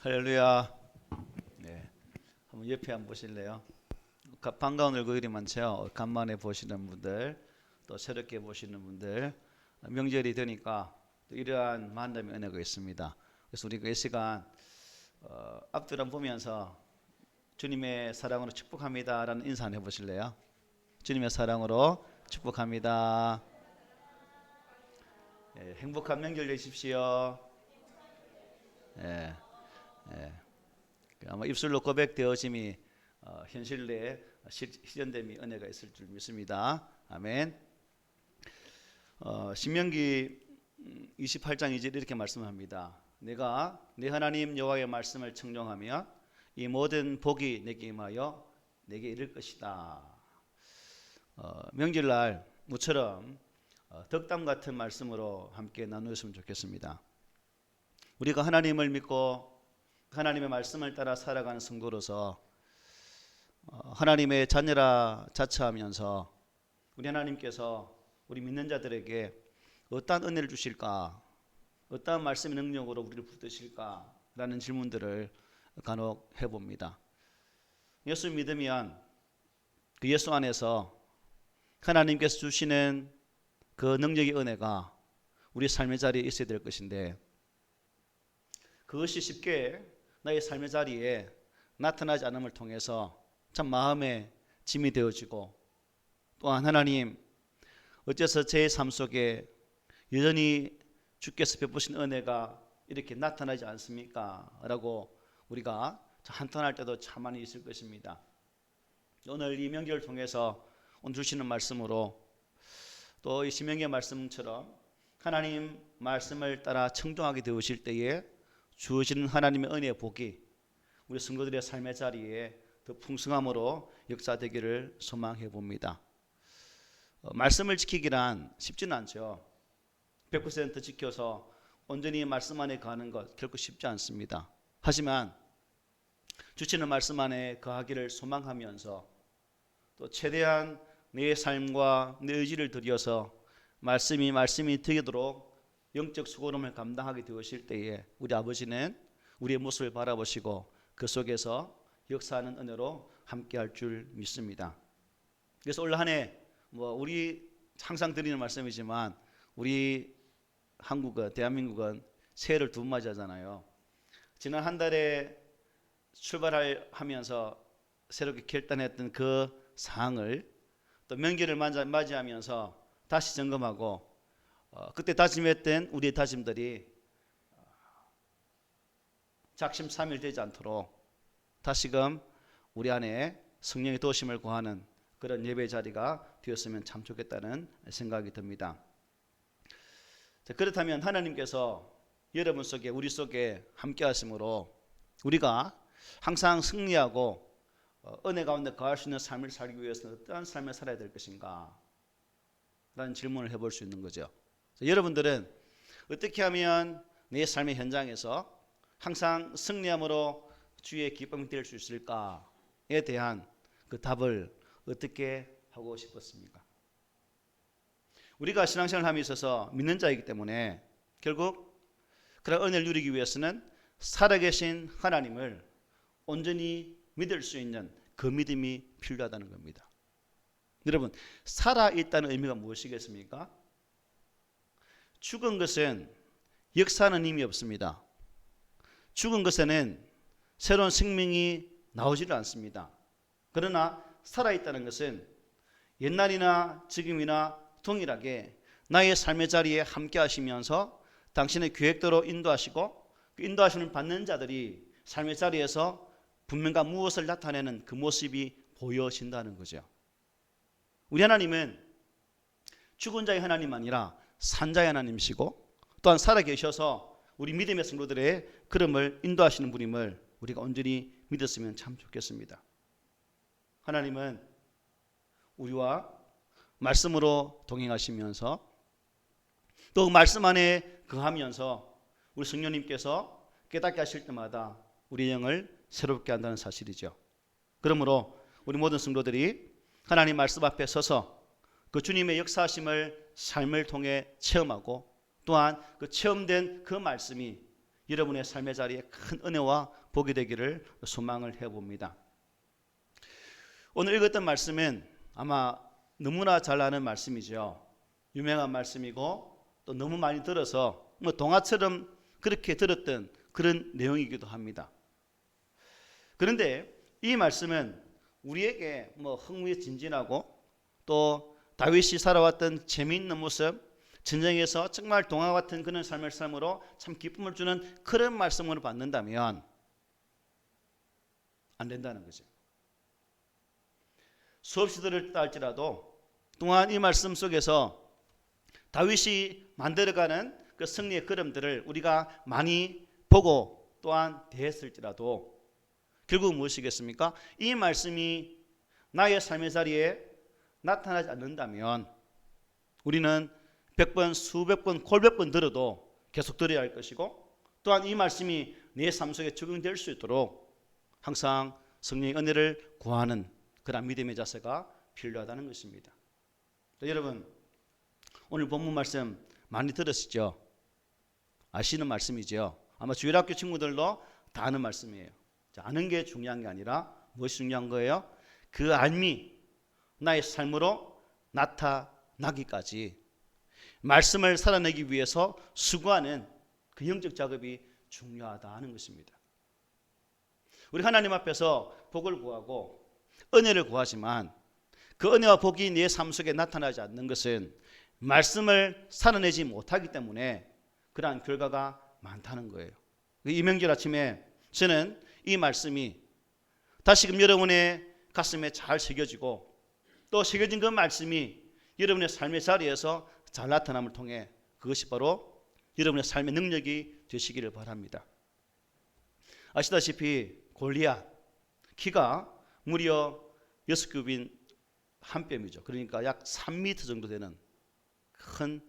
할렐루야. 네, 한번 옆에 한번 보실래요? 반가운 얼굴이 많죠. 간만에 보시는 분들, 또 새롭게 보시는 분들, 명절이 되니까 또 이러한 만남의 은혜가 있습니다. 그래서 우리가 이 시간 앞뒤를 한번 보면서 주님의 사랑으로 축복합니다라는 인사 한번 해보실래요? 주님의 사랑으로 축복합니다. 행복한 명절 되십시오. 예, 예. 아마 입술로 고백되어짐이 현실 내에 실현됨이 은혜가 있을 줄 믿습니다. 아멘. 신명기 28장 2절 이렇게 말씀합니다. 내가 내 하나님 여호와의 말씀을 청종하며 이 모든 복이 내게 임하여 내게 이를 것이다. 명절날 모처럼 덕담 같은 말씀으로 함께 나누었으면 좋겠습니다. 우리가 하나님을 믿고 하나님의 말씀을 따라 살아가는 성도로서 하나님의 자녀라 자처하면서 우리 하나님께서 우리 믿는 자들에게 어떠한 은혜를 주실까, 어떠한 말씀의 능력으로 우리를 붙드실까 라는 질문들을 간혹 해봅니다. 예수 믿으면 그 예수 안에서 하나님께서 주시는 그 능력의 은혜가 우리 삶의 자리에 있어야 될 것인데, 그것이 쉽게 나의 삶의 자리에 나타나지 않음을 통해서 참 마음에 짐이 되어지고, 또한 하나님 어째서 제 삶 속에 여전히 주께서 베푸신 은혜가 이렇게 나타나지 않습니까? 라고 우리가 한탄할 때도 참 많이 있을 것입니다. 오늘 이 명절을 통해서 오늘 주시는 말씀으로 또 이 신명기의 말씀처럼 하나님 말씀을 따라 청종하게 되으실 때에 주어지는 하나님의 은혜의 복이 우리 성도들의 삶의 자리에 더 풍성함으로 역사되기를 소망해 봅니다. 말씀을 지키기란 쉽지는 않죠. 100% 지켜서 온전히 말씀 안에 거하는 것 결코 쉽지 않습니다. 하지만 주시는 말씀 안에 거하기를 소망하면서 또 최대한 내 삶과 내 의지를 들여서 말씀이 되도록 영적 수고름을 감당하게 되실 때에 우리 아버지는 우리의 모습을 바라보시고 그 속에서 역사하는 은혜로 함께할 줄 믿습니다. 그래서 올 한 해 우리 항상 드리는 말씀이지만 우리 한국은 대한민국은 새해를 두 번 맞이하잖아요. 지난 한 달에 출발하면서 새롭게 결단했던 그 사항을 또 명절을 맞이하면서 다시 점검하고 그때 다짐했던 우리의 다짐들이 작심삼일되지 않도록 다시금 우리 안에 성령의 도심을 구하는 그런 예배 자리가 되었으면 참 좋겠다는 생각이 듭니다. 그렇다면 하나님께서 여러분 속에 우리 속에 함께 하심으로 우리가 항상 승리하고 은혜 가운데 거할 수 있는 삶을 살기 위해서는 어떠한 삶을 살아야 될 것인가 라는 질문을 해볼 수 있는 거죠. 여러분들은 어떻게 하면 내 삶의 현장에서 항상 승리함으로 주의 기쁨이 될 수 있을까에 대한 그 답을 어떻게 하고 싶었습니까? 우리가 신앙생활을 함에 있어서 믿는 자이기 때문에 결국 그런 은혜를 누리기 위해서는 살아계신 하나님을 온전히 믿을 수 있는 그 믿음이 필요하다는 겁니다. 여러분, 살아있다는 의미가 무엇이겠습니까? 죽은 것은 역사하는 힘이 없습니다. 죽은 것에는 새로운 생명이 나오지를 않습니다. 그러나 살아있다는 것은 옛날이나 지금이나 동일하게 나의 삶의 자리에 함께 하시면서 당신의 계획대로 인도하시고 그 인도하시는 받는 자들이 삶의 자리에서 분명한 무엇을 나타내는 그 모습이 보여진다는 거죠. 우리 하나님은 죽은 자의 하나님 아니라 산 자의 하나님이시고 또한 살아계셔서 우리 믿음의 성도들의 걸음을 인도하시는 분임을 우리가 온전히 믿었으면 참 좋겠습니다. 하나님은 우리와 말씀으로 동행하시면서 또 그 말씀 안에 거하면서 우리 성령님께서 깨닫게 하실 때마다 우리 영을 새롭게 한다는 사실이죠. 그러므로 우리 모든 성도들이 하나님 말씀 앞에 서서 그 주님의 역사하심을 삶을 통해 체험하고 또한 그 체험된 그 말씀이 여러분의 삶의 자리에 큰 은혜와 복이 되기를 소망을 해봅니다. 오늘 읽었던 말씀은 아마 너무나 잘 아는 말씀이죠. 유명한 말씀이고 또 너무 많이 들어서 뭐 동화처럼 그렇게 들었던 그런 내용이기도 합니다. 그런데 이 말씀은 우리에게 뭐 흥미진진하고 또 다윗이 살아왔던 재미있는 모습, 전쟁에서 정말 동화 같은 그런 삶을 삶으로 참 기쁨을 주는 그런 말씀으로 받는다면 안 된다는 거죠. 수없이 들었다 할지라도 또한 이 말씀 속에서 다윗이 만들어가는 그 승리의 걸음들을 우리가 많이 보고 또한 대했을지라도 결국 무엇이겠습니까? 이 말씀이 나의 삶의 자리에 나타나지 않는다면 우리는 100번, 수백 번, 골백 번 들어도 계속 들어야 할 것이고 또한 이 말씀이 내 삶 속에 적용될 수 있도록 항상 성령의 은혜를 구하는 그런 믿음의 자세가 필요하다는 것입니다. 여러분 오늘 본문 말씀 많이 들으시죠? 아시는 말씀이죠? 아마 주일학교 친구들도 다 아는 말씀이에요. 아는 게 중요한 게 아니라 무엇이 중요한 거예요? 그 알미 나의 삶으로 나타나기까지 말씀을 살아내기 위해서 수고하는 그 영적 작업이 중요하다 하는 것입니다. 우리 하나님 앞에서 복을 구하고 은혜를 구하지만 그 은혜와 복이 내 삶 속에 나타나지 않는 것은 말씀을 살아내지 못하기 때문에 그러한 결과가 많다는 거예요. 이 명절 아침에 저는 이 말씀이 다시금 여러분의 가슴에 잘 새겨지고 또 새겨진 그 말씀이 여러분의 삶의 자리에서 잘 나타남을 통해 그것이 바로 여러분의 삶의 능력이 되시기를 바랍니다. 아시다시피 골리앗 키가 무려 6뼘인 한 뼘이죠. 그러니까 약 3m 정도 되는 큰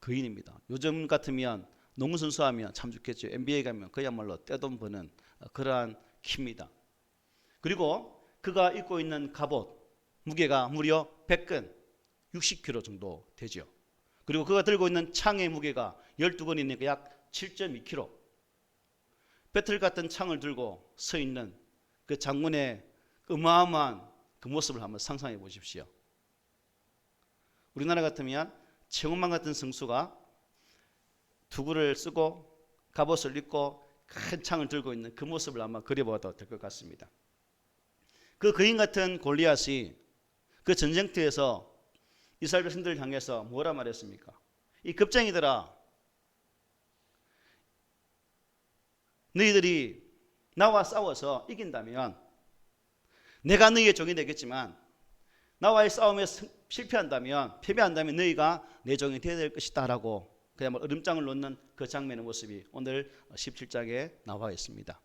거인입니다. 요즘 같으면 농구선수 하면 참 좋겠죠. NBA 가면 그야말로 떼돈 버는 그러한 키입니다. 그리고 그가 입고 있는 갑옷 무게가 무려 100근 60kg 정도 되죠. 그리고 그가 들고 있는 창의 무게가 12근이니까 약 7.2kg. 배틀 같은 창을 들고 서 있는 그 장군의 어마어마한 그 모습을 한번 상상해 보십시오. 우리나라 같으면 최홍만 같은 성수가 투구를 쓰고 갑옷을 입고 큰 창을 들고 있는 그 모습을 아마 그려봐도 될 것 같습니다. 그 거인 같은 골리앗이 그 전쟁터에서 이스라엘 백성들을 향해서 뭐라 말했습니까? 이 겁쟁이들아, 너희들이 나와 싸워서 이긴다면 내가 너희의 종이 되겠지만 나와의 싸움에 실패한다면 패배한다면 너희가 내 종이 되어야 될 것이다 라고 그야말로 얼음장을 놓는 그 장면의 모습이 오늘 17장에 나와 있습니다.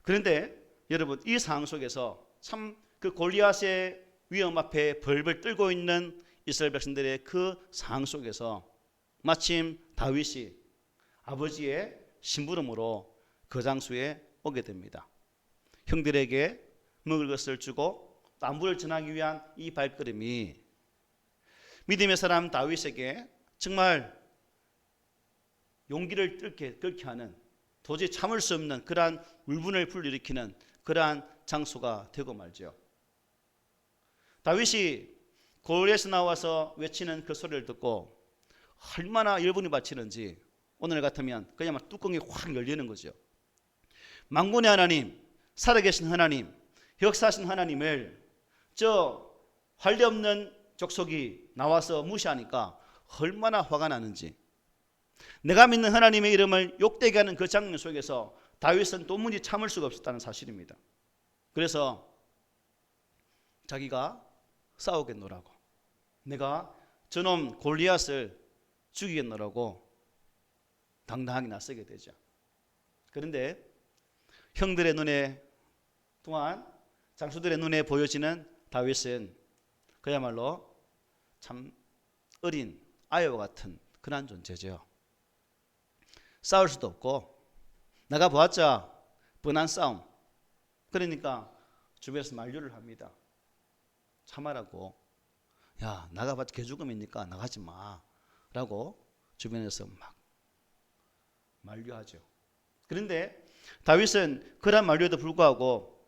그런데 여러분 이 상황 속에서 참 그 골리앗의 위험 앞에 벌벌 떨고 있는 이스라엘 백성들의 그 상황 속에서 마침 다윗이 아버지의 심부름으로 그 장소에 오게 됩니다. 형들에게 먹을 것을 주고 안부를 전하기 위한 이 발걸음이 믿음의 사람 다윗에게 정말 용기를 끓게 하는 도저히 참을 수 없는 그러한 울분을 불러일으키는 그러한 장소가 되고 말죠. 다윗이 골리앗에 나와서 외치는 그 소리를 듣고 얼마나 열분이 받치는지 오늘 같으면 그냥 뚜껑이 확 열리는 거죠. 만군의 하나님, 살아계신 하나님, 역사하신 하나님을 저 할례 없는 족속이 나와서 무시하니까 얼마나 화가 나는지, 내가 믿는 하나님의 이름을 욕되게 하는 그 장면 속에서 다윗은 도무지 참을 수가 없었다는 사실입니다. 그래서 자기가 싸우겠노라고, 내가 저놈 골리앗을 죽이겠노라고 당당하게 나서게 되죠. 그런데 형들의 눈에 또한 장수들의 눈에 보여지는 다윗은 그야말로 참 어린 아이와 같은 그런 존재죠. 싸울 수도 없고 나가보았자 뻔한 싸움. 그러니까 주변에서 만류를 합니다. 참아라고. 야, 나가봤자 개죽음이니까 나가지 마 라고 주변에서 막 만류하죠. 그런데 다윗은 그런 만류에도 불구하고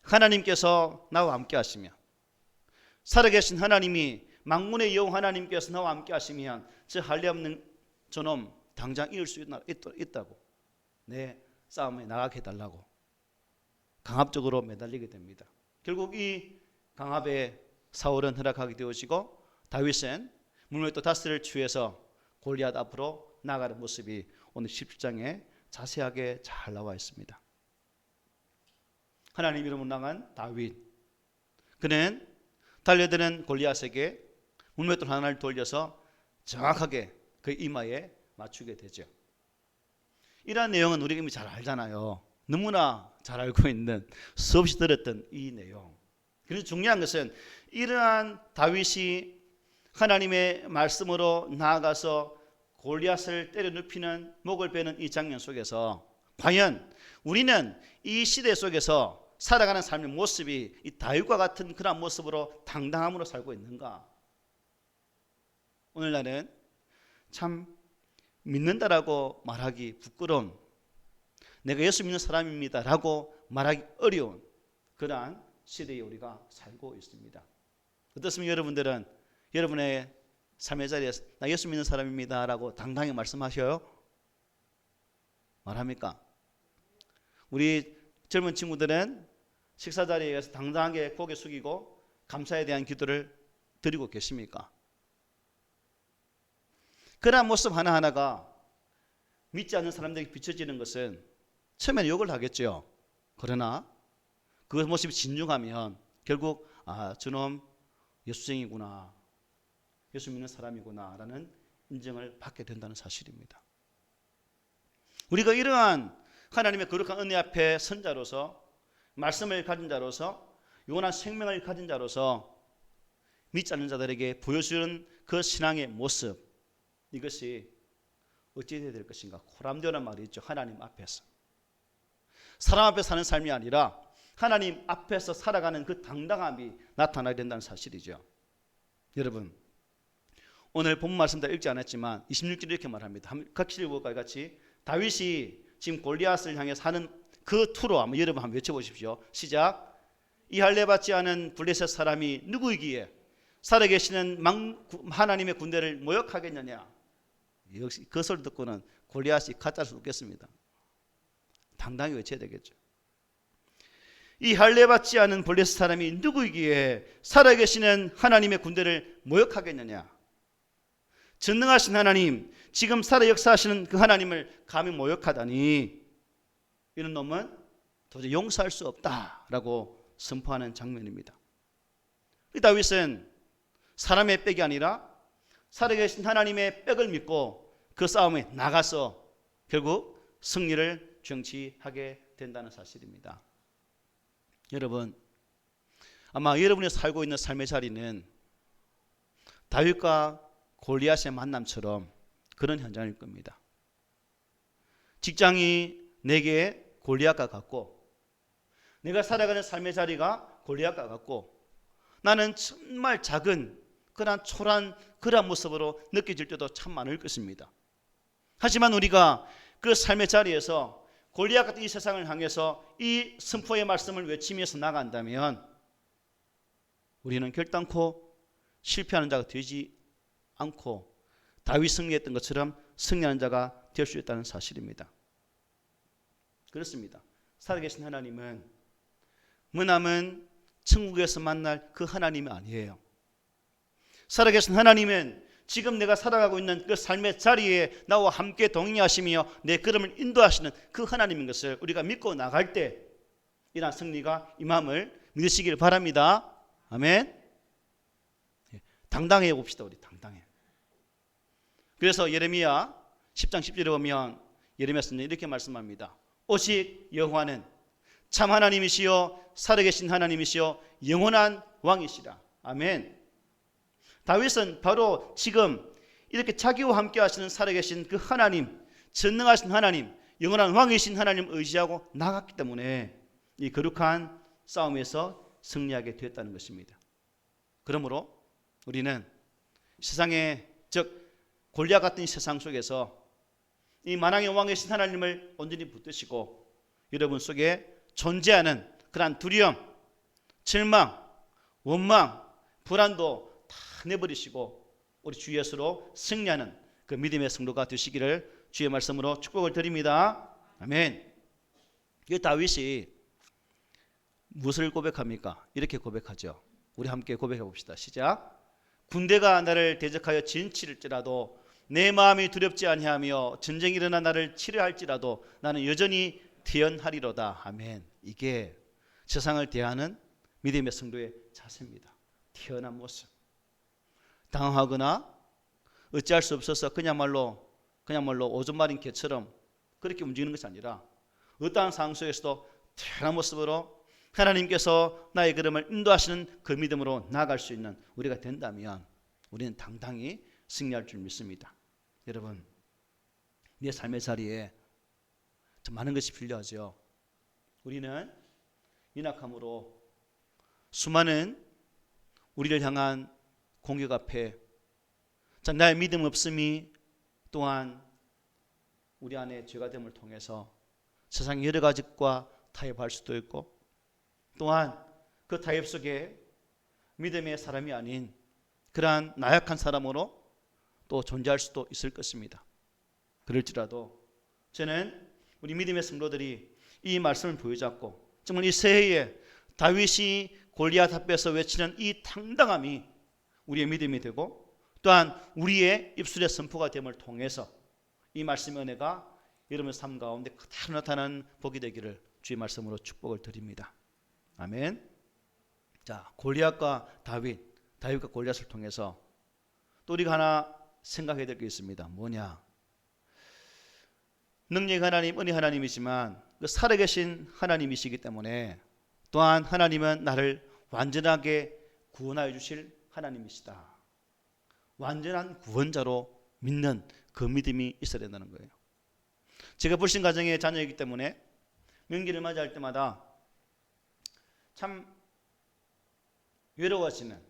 하나님께서 나와 함께 하시며, 살아계신 하나님이 만군의 여호와 하나님께서 나와 함께 하시면 저 할례 없는 저놈 당장 이길 수 있다고 내 싸움에 나가게 해달라고 강압적으로 매달리게 됩니다. 결국 이 강압에 사울은 허락하게 되어지고 다윗은 물맷돌 5를 취해서 골리앗 앞으로 나가는 모습이 오늘 17장에 자세하게 잘 나와 있습니다. 하나님 이름으로 나간 다윗, 그는 달려드는 골리앗에게 물맷돌 하나를 돌려서 정확하게 그 이마에 맞추게 되죠. 이러한 내용은 우리가 이미 잘 알잖아요. 너무나 잘 알고 있는, 수없이 들었던 이 내용. 그래서 중요한 것은 이러한 다윗이 하나님의 말씀으로 나아가서 골리앗을 때려 눕히는, 목을 베는 이 장면 속에서 과연 우리는 이 시대 속에서 살아가는 삶의 모습이 이 다윗과 같은 그런 모습으로 당당함으로 살고 있는가? 오늘날은 참 믿는다라고 말하기 부끄러운, 내가 예수 믿는 사람입니다 라고 말하기 어려운 그러한 시대에 우리가 살고 있습니다. 어떻습니까? 여러분들은 여러분의 삶의 자리에서 나 예수 믿는 사람입니다 라고 당당히 말씀하셔요? 말합니까? 우리 젊은 친구들은 식사 자리에서 당당하게 고개 숙이고 감사에 대한 기도를 드리고 계십니까? 그러한 모습 하나하나가 믿지 않는 사람들에게 비춰지는 것은 처음에는 욕을 하겠죠. 그러나 그 모습이 진중하면 결국 저놈 예수쟁이구나, 예수 믿는 사람이구나 라는 인정을 받게 된다는 사실입니다. 우리가 이러한 하나님의 거룩한 은혜 앞에 선 자로서, 말씀을 가진 자로서, 영원한 생명을 가진 자로서 믿지 않는 자들에게 보여주는 그 신앙의 모습, 이것이 어찌 되어야 될 것인가? 코람되는 말이 있죠. 하나님 앞에서. 사람 앞에 사는 삶이 아니라 하나님 앞에서 살아가는 그 당당함이 나타나야 된다는 사실이죠. 여러분, 오늘 본문 말씀 다 읽지 않았지만 26절에 이렇게 말합니다. 같이 읽어볼까요? 같이. 다윗이 지금 골리앗을 향해서 하는 그 투로 한번 여러분 한번 외쳐보십시오. 시작. 이 할례 받지 않은 블레셋 사람이 누구이기에 살아계시는 하나님의 군대를 모욕하겠느냐? 역시 그 소리 듣고는 골리앗이 가짜일 수 없겠습니다. 당당히 외쳐야 되겠죠. 이 할례 받지 않은 블레셋 사람이 누구이기에 살아계시는 하나님의 군대를 모욕하겠느냐? 전능하신 하나님, 지금 살아 역사하시는 그 하나님을 감히 모욕하다니 이런 놈은 도저히 용서할 수 없다라고 선포하는 장면입니다. 다윗은 사람의 빽이 아니라 살아계신 하나님의 빽을 믿고 그 싸움에 나가서 결국 승리를 정치하게 된다는 사실입니다. 여러분, 아마 여러분이 살고 있는 삶의 자리는 다윗과 골리앗의 만남처럼 그런 현장일 겁니다. 직장이 내게 골리앗과 같고, 내가 살아가는 삶의 자리가 골리앗과 같고, 나는 정말 작은 그런 초라한 그런 모습으로 느껴질 때도 참 많을 것입니다. 하지만 우리가 그 삶의 자리에서 골리앗 같은 이 세상을 향해서 이 선포의 말씀을 외치면서 나간다면 우리는 결단코 실패하는 자가 되지 않고 다윗 승리했던 것처럼 승리하는 자가 될 수 있다는 사실입니다. 그렇습니다. 살아계신 하나님은 머나먼 천국에서 만날 그 하나님이 아니에요. 살아계신 하나님은 지금 내가 살아가고 있는 그 삶의 자리에 나와 함께 동행하시며 내 걸음을 인도하시는 그 하나님인 것을 우리가 믿고 나갈 때 이러한 승리가 임함을 믿으시길 바랍니다. 아멘. 당당해 봅시다. 우리 당당해. 그래서 예레미야 10장 10절에 보면 예레미야 선생님이 이렇게 말씀합니다. 오직 여호와는 참 하나님이시요 살아계신 하나님이시요 영원한 왕이시라. 아멘. 다윗은 바로 지금 이렇게 자기와 함께 하시는 살아계신 그 하나님, 전능하신 하나님, 영원한 왕이신 하나님을 의지하고 나갔기 때문에 이 거룩한 싸움에서 승리하게 되었다는 것입니다. 그러므로 우리는 세상에, 즉 골리앗 같은 이 세상 속에서 이 만왕의 왕이신 하나님을 온전히 붙드시고 여러분 속에 존재하는 그러한 두려움, 절망, 원망, 불안도 다 내버리시고 우리 주 예수로 승리하는 그 믿음의 성도가 되시기를 주의 말씀으로 축복을 드립니다. 아멘. 이 다윗이 무엇을 고백합니까? 이렇게 고백하죠. 우리 함께 고백해 봅시다. 시작. 군대가 나를 대적하여 진칠지라도 내 마음이 두렵지 아니하며 전쟁이 일어나 나를 치려 할지라도 나는 여전히 태연하리로다. 아멘. 이게 세상을 대하는 믿음의 성도의 자세입니다. 태연한 모습. 당황하거나 어찌할 수 없어서 그냥말로 오줌 마린 개처럼 그렇게 움직이는 것이 아니라 어떠한 상황 속에서도 태연한 모습으로 하나님께서 나의 걸음을 인도하시는 그 믿음으로 나아갈 수 있는 우리가 된다면 우리는 당당히 승리할 줄 믿습니다. 여러분, 내 삶의 자리에 참 많은 것이 필요하죠. 우리는 연약함으로 수많은 우리를 향한 공격 앞에 나의 믿음 없음이 또한 우리 안에 죄가 됨을 통해서 세상 여러 가지과 타협할 수도 있고 또한 그 타협 속에 믿음의 사람이 아닌 그러한 나약한 사람으로 또 존재할 수도 있을 것입니다. 그럴지라도 저는 우리 믿음의 성도들이 이 말씀을 보여잡고 정말 이 새해에 다윗이 골리앗 앞에서 외치는 이 당당함이 우리의 믿음이 되고 또한 우리의 입술의 선포가 됨을 통해서 이 말씀의 은혜가 여러분의 삶 가운데 그대로 나타나는 복이 되기를 주의 말씀으로 축복을 드립니다. 아멘. 자, 골리앗과 다윗과 골리앗을 통해서 또 우리가 하나 생각해야 될 게 있습니다. 뭐냐? 능력 하나님, 은혜 하나님이지만 그 살아계신 하나님이시기 때문에 또한 하나님은 나를 완전하게 구원하여 주실 하나님이시다. 완전한 구원자로 믿는 그 믿음이 있어야 된다는 거예요. 제가 불신 가정의 자녀이기 때문에 명기를 맞이할 때마다 참 외로워지는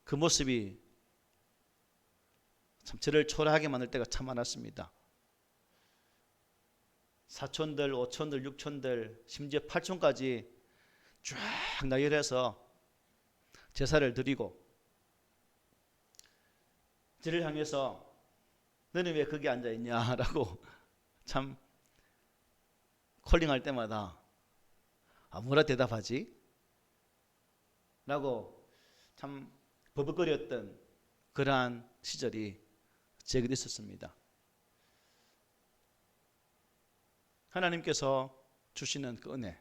그 모습이 참 저를 초라하게 만들 때가 참 많았습니다. 사촌들, 오촌들, 육촌들, 심지어 팔촌까지 쫙 나열해서 제사를 드리고 저를 향해서 너는 왜 거기 앉아있냐라고 참 콜링할 때마다 뭐라 대답하지? 라고 참 버벅거렸던 그러한 시절이 제게도 있었습니다. 하나님께서 주시는 그 은혜,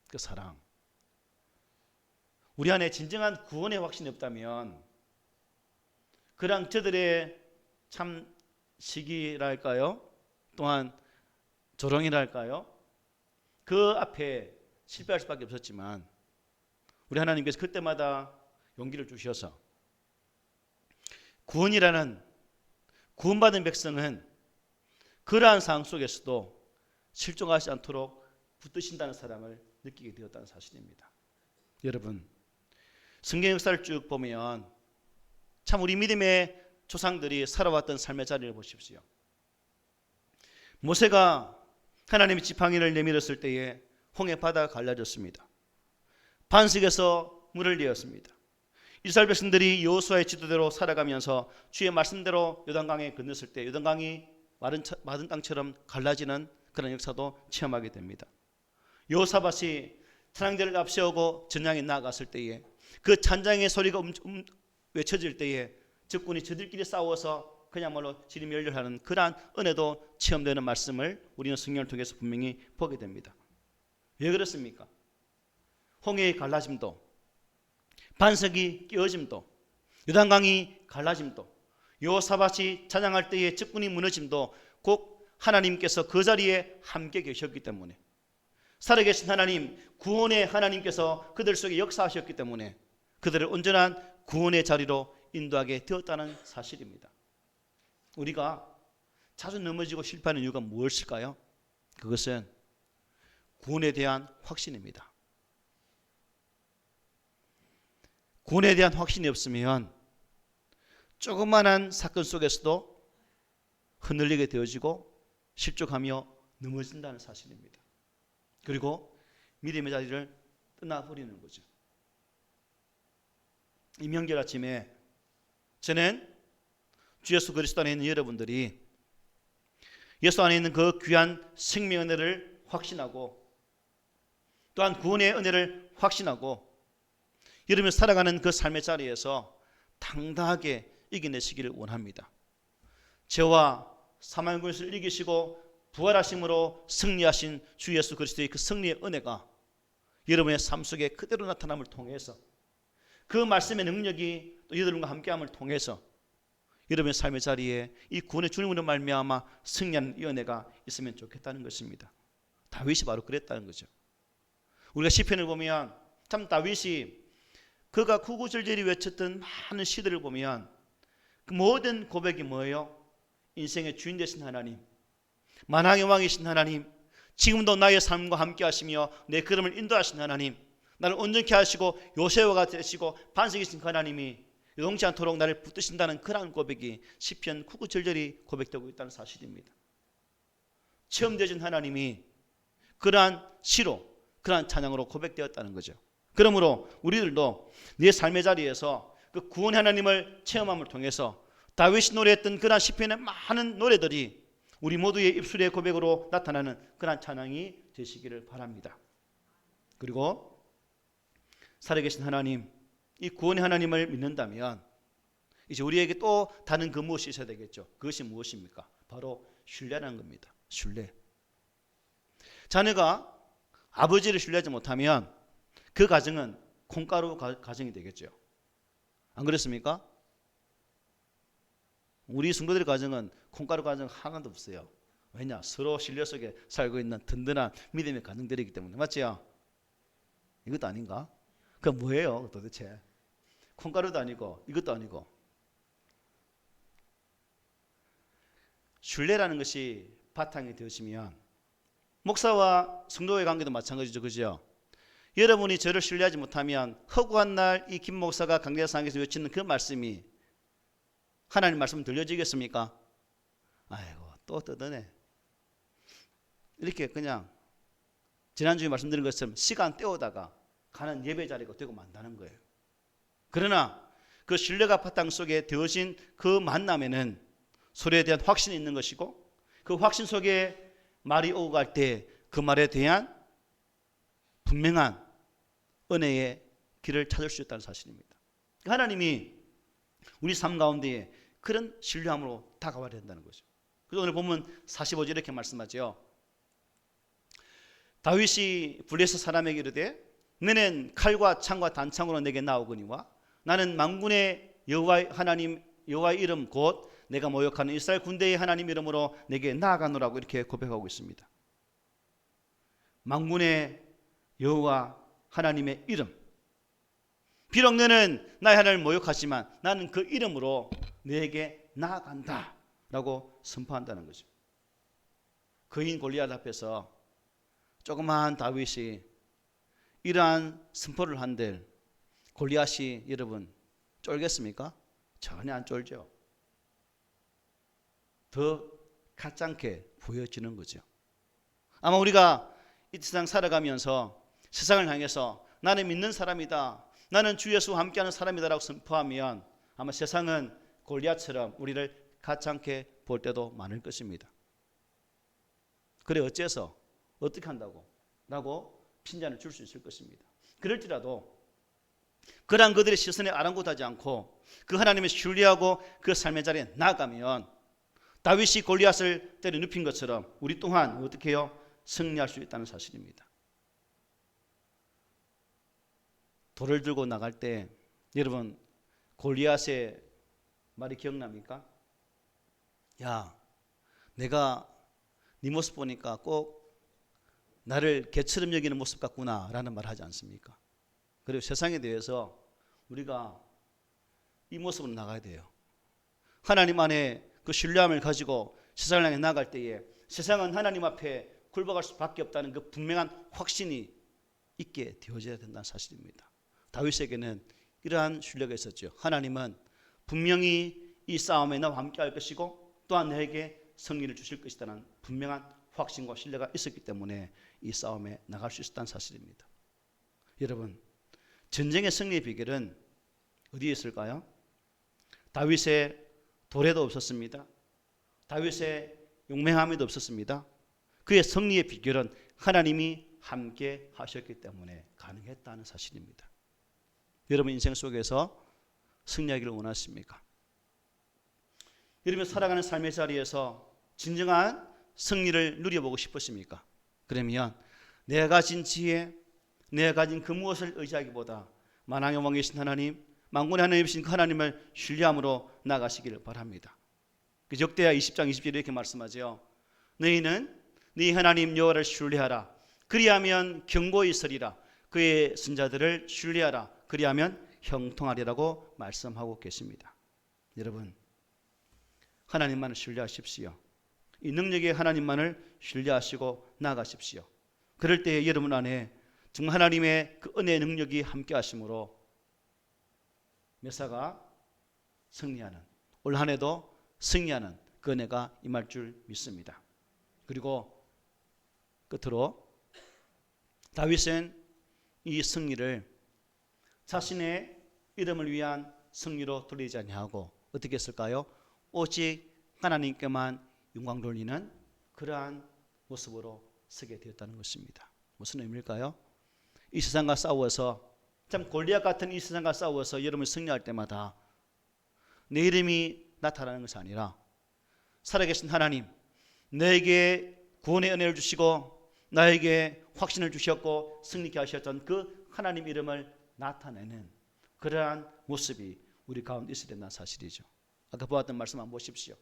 그 사랑, 우리 안에 진정한 구원의 확신이 없다면 그랑 저들의 참 시기랄까요? 또한 조롱이랄까요? 그 앞에 실패할 수밖에 없었지만 우리 하나님께서 그때마다 용기를 주셔서 구원받은 백성은 그러한 상황 속에서도 실종하지 않도록 붙드신다는 사랑을 느끼게 되었다는 사실입니다. 여러분, 성경 역사를 쭉 보면 참 우리 믿음의 조상들이 살아왔던 삶의 자리를 보십시오. 모세가 하나님의 지팡이를 내밀었을 때에 홍해 바다가 갈라졌습니다. 반석에서 물을 내었습니다. 이스라엘 백성들이 여호수아의 지도대로 살아가면서 주의 말씀대로 요단강에 건넜을 때 요단강이 마른 땅처럼 갈라지는 그런 역사도 체험하게 됩니다. 여호사밧이 찬양대를 앞세우고 전장에 나아갔을 때에 그 찬장의 소리가 외쳐질 때에 적군이 저들끼리 싸워서 그야말로 지리멸렬하는 그러한 은혜도 체험되는 말씀을 우리는 성경을 통해서 분명히 보게 됩니다. 왜 그렇습니까? 홍해의 갈라짐도, 반석이 깨어짐도, 요단강이 갈라짐도, 여호사밧이 찬양할 때에 적군이 무너짐도 꼭 하나님께서 그 자리에 함께 계셨기 때문에, 살아계신 하나님, 구원의 하나님께서 그들 속에 역사하셨기 때문에 그들을 온전한 구원의 자리로 인도하게 되었다는 사실입니다. 우리가 자주 넘어지고 실패하는 이유가 무엇일까요? 그것은 구원에 대한 확신입니다. 구원에 대한 확신이 없으면 조그만한 사건 속에서도 흔들리게 되어지고 실족하며 넘어진다는 사실입니다. 그리고 믿음의 자리를 떠나버리는 거죠. 이 명절 아침에 저는 주 예수 그리스도 안에 있는 여러분들이 예수 안에 있는 그 귀한 생명의 은혜를 확신하고 또한 구원의 은혜를 확신하고 여러분이 살아가는 그 삶의 자리에서 당당하게 이겨내시기를 원합니다. 죄와 사망의 권세를 이기시고 부활하심으로 승리하신 주 예수 그리스도의 그 승리의 은혜가 여러분의 삶 속에 그대로 나타남을 통해서 그 말씀의 능력이 또 여러분과 함께함을 통해서 여러분의 삶의 자리에 이 구원의 주님으로 말미암아 승리하는 이 은혜가 있으면 좋겠다는 것입니다. 다윗이 바로 그랬다는 거죠. 우리가 시편을 보면 참 다윗이 그가 구구절절히 외쳤던 많은 시들을 보면 그 모든 고백이 뭐예요? 인생의 주인 되신 하나님, 만왕의 왕이신 하나님, 지금도 나의 삶과 함께 하시며 내 걸음을 인도하신 하나님, 나를 온전케 하시고 요새와 되시고 반석이신 그 하나님이 요동치 않도록 나를 붙드신다는 그러한 고백이 시편 구구절절히 고백되고 있다는 사실입니다. 처음 되신 하나님이 그러한 시로 그러한 찬양으로 고백되었다는 거죠. 그러므로 우리들도 내 삶의 자리에서 그 구원의 하나님을 체험함을 통해서 다윗이 노래했던 그러한 시편의 많은 노래들이 우리 모두의 입술의 고백으로 나타나는 그러한 찬양이 되시기를 바랍니다. 그리고 살아계신 하나님, 이 구원의 하나님을 믿는다면 이제 우리에게 또 다른 그 무엇이 있어야 되겠죠. 그것이 무엇입니까? 바로 신뢰라는 겁니다. 신뢰. 자녀가 아버지를 신뢰하지 못하면 그 가정은 콩가루 가정이 되겠죠. 안 그렇습니까? 우리 성도들의 가정은 콩가루 가정 하나도 없어요. 왜냐? 서로 신뢰 속에 살고 있는 든든한 믿음의 가정들이기 때문에. 맞죠? 이것도 아닌가? 그럼 뭐예요 도대체? 콩가루도 아니고 이것도 아니고. 신뢰라는 것이 바탕이 되어지면 목사와 성도의 관계도 마찬가지죠. 그죠? 여러분이 저를 신뢰하지 못하면 허구한 날 이 김 목사가 강대상에서 외치는 그 말씀이 하나님 말씀 들려지겠습니까? 아이고 또 떠드네. 이렇게 그냥 지난주에 말씀드린 것처럼 시간 때우다가 가는 예배 자리가 되고 만다는 거예요. 그러나 그 신뢰가 바탕 속에 되어진 그 만남에는 소리에 대한 확신이 있는 것이고 그 확신 속에 말이 오고 갈 때 그 말에 대한 분명한 은혜의 길을 찾을 수 있다는 사실입니다. 하나님이 우리 삶 가운데에 그런 신뢰함으로 다가와야 된다는 거죠. 그래서 오늘 보면 45절 이렇게 말씀하죠. 다윗이 블레셋 사람에게 이르되 너는 칼과 창과 단창으로 내게 나오거니와 나는 만군의 여호와 하나님 여호와의 이름 곧 내가 모욕하는 이스라엘 군대의 하나님 이름으로 내게 나아가노라고 이렇게 고백하고 있습니다. 만군의 여호와 하나님의 이름. 비록 너는 나의 하나님을 모욕하지만 나는 그 이름으로 너에게 나아간다 라고 선포한다는 거죠. 거인 골리앗 앞에서 조그마한 다윗이 이러한 선포를 한들 골리앗이 여러분 쫄겠습니까? 전혀 안 쫄죠. 더 가짜게 보여지는 거죠. 아마 우리가 이 세상 살아가면서 세상을 향해서 나는 믿는 사람이다, 나는 주 예수와 함께하는 사람이다라고 선포하면 아마 세상은 골리앗처럼 우리를 가짜게 볼 때도 많을 것입니다. 그래 어째서 어떻게 한다고 라고 핀잔을 줄 수 있을 것입니다. 그럴지라도 그러한 그들의 시선에 아랑곳하지 않고 그 하나님을 신뢰하고 그 삶의 자리에 나아가면 다윗이 골리앗을 때려 눕힌 것처럼 우리 또한 어떻게 해요? 승리할 수 있다는 사실입니다. 돌을 들고 나갈 때 여러분 골리앗의 말이 기억납니까? 야, 내가 네 모습 보니까 꼭 나를 개처럼 여기는 모습 같구나 라는 말 하지 않습니까? 그리고 세상에 대해서 우리가 이 모습으로 나가야 돼요. 하나님 안에 그 신뢰함을 가지고 세상을 향해 나갈 때에 세상은 하나님 앞에 굴복할 수밖에 없다는 그 분명한 확신이 있게 되어져야 된다는 사실입니다. 다윗에게는 이러한 신뢰가 있었죠. 하나님은 분명히 이 싸움에 나와 함께 할 것이고 또한 내게 승리를 주실 것이라는 분명한 확신과 신뢰가 있었기 때문에 이 싸움에 나갈 수 있었다는 사실입니다. 여러분, 전쟁의 승리의 비결은 어디에 있을까요? 다윗의 도래도 없었습니다. 다윗의 용맹함에도 없었습니다. 그의 승리의 비결은 하나님이 함께 하셨기 때문에 가능했다는 사실입니다. 여러분 인생 속에서 승리하기를 원하십니까? 여러분 살아가는 삶의 자리에서 진정한 승리를 누려보고 싶으십니까? 그러면 내가 가진 지혜, 내가 가진 그 무엇을 의지하기보다 만왕의 왕이신 하나님, 만군의 하나님이신 그 하나님을 신뢰함으로 나가시기를 바랍니다. 그 역대하 20장 20절에 이렇게 말씀하죠. 너희는 네 하나님 여호와를 신뢰하라. 그리하면 견고히 서리라. 그의 선자들을 신뢰하라. 그리하면 형통하리라고 말씀하고 계십니다. 여러분, 하나님만을 신뢰하십시오. 이 능력의 하나님만을 신뢰하시고 나아가십시오. 그럴 때 여러분 안에 정말 하나님의 그 은혜의 능력이 함께 하심으로 메사가 승리하는, 올 한 해도 승리하는 그 은혜가 임할 줄 믿습니다. 그리고 끝으로 다윗은 이 승리를 자신의 이름을 위한 승리로 돌리지 아니하고 어떻게 했을까요? 오직 하나님께만 영광 돌리는 그러한 모습으로 서게 되었다는 것입니다. 무슨 의미일까요? 이 세상과 싸워서, 참 골리앗 같은 이 세상과 싸워서 여러분이 승리할 때마다 내 이름이 나타나는 것이 아니라 살아계신 하나님, 내게 구원의 은혜를 주시고 나에게 확신을 주셨고 승리케 하셨던 그 하나님 이름을 나타내는 그러한 모습이 우리 가운데 있어야 된다는 사실이죠. 아까 보았던 말씀 한번 보십시오.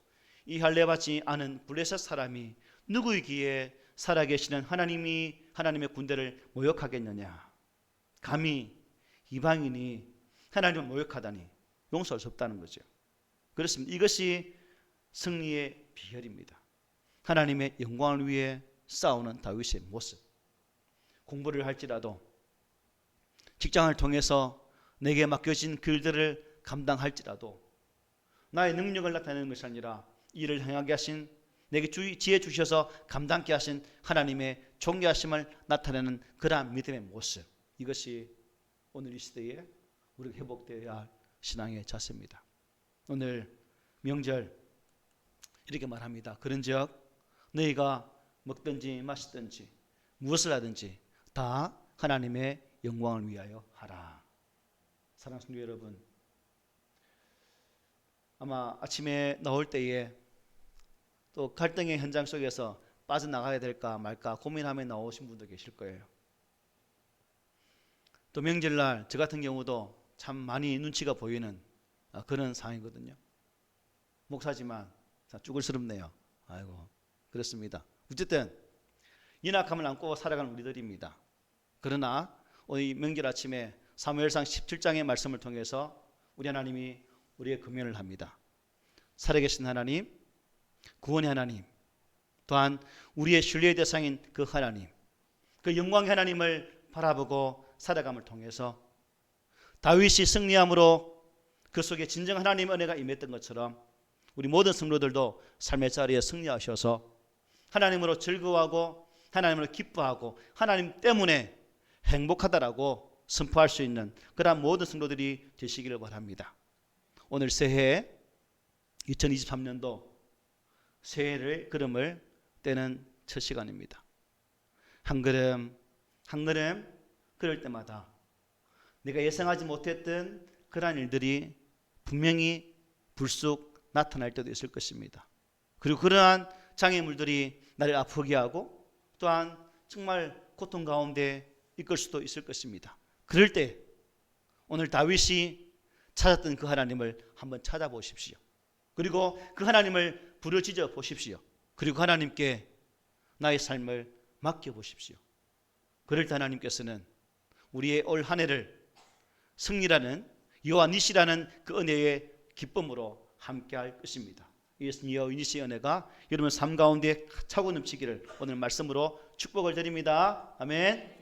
이 할례받지 않은 블레셋 사람이 누구이기에 살아계시는 하나님의 군대를 모욕하겠느냐. 감히 이방인이 하나님을 모욕하다니 용서할 수 없다는 거죠. 그렇습니다. 이것이 승리의 비결입니다. 하나님의 영광을 위해 싸우는 다윗의 모습. 공부를 할지라도, 직장을 통해서 내게 맡겨진 그 일들을 감당할지라도 나의 능력을 나타내는 것이 아니라 이를 행하게 하신, 내게 지혜 주셔서 감당케 하신 하나님의 존귀하심을 나타내는 그러한 믿음의 모습, 이것이 오늘 이 시대에 우리가 회복되어야 할 신앙의 자세입니다. 오늘 명절 이렇게 말합니다. 그런즉 너희가 먹든지 마시든지 무엇을 하든지 다 하나님의 영광을 위하여 하라. 사랑하는 성도 여러분, 아마 아침에 나올 때에 또 갈등의 현장 속에서 빠져나가야 될까 말까 고민하며 나오신 분도 계실 거예요. 또 명절날 저 같은 경우도 참 많이 눈치가 보이는 그런 상황이거든요. 목사지만 쭈글스럽네요. 아이고, 그렇습니다. 어쨌든 연약함을 안고 살아가는 우리들입니다. 그러나 오늘 명절 아침에 사무엘상 17장의 말씀을 통해서 우리 하나님이 우리의 금연을 합니다. 살아계신 하나님, 구원의 하나님, 또한 우리의 신뢰의 대상인 그 하나님, 그 영광의 하나님을 바라보고 살아감을 통해서 다윗이 승리함으로 그 속에 진정 하나님의 은혜가 임했던 것처럼 우리 모든 성도들도 삶의 자리에 승리하셔서 하나님으로 즐거워하고 하나님으로 기뻐하고 하나님 때문에 행복하다라고 선포할 수 있는 그러한 모든 성도들이 되시기를 바랍니다. 오늘 새해 2023년도 새해를 걸음을 떼는 첫 시간입니다. 한 걸음 한 걸음 걸을 때마다 내가 예상하지 못했던 그러한 일들이 분명히 불쑥 나타날 때도 있을 것입니다. 그리고 그러한 장애물들이 나를 아프게 하고 또한 정말 고통 가운데 이끌 수도 있을 것입니다. 그럴 때 오늘 다윗이 찾았던 그 하나님을 한번 찾아보십시오. 그리고 그 하나님을 부르짖어 보십시오. 그리고 하나님께 나의 삶을 맡겨보십시오. 그럴 때 하나님께서는 우리의 올 한 해를 승리라는 여호와 니시라는 그 은혜의 기쁨으로 함께할 것입니다. 이것은 여호와 니시의 은혜가 여러분 삶 가운데 차고 넘치기를 오늘 말씀으로 축복을 드립니다. 아멘.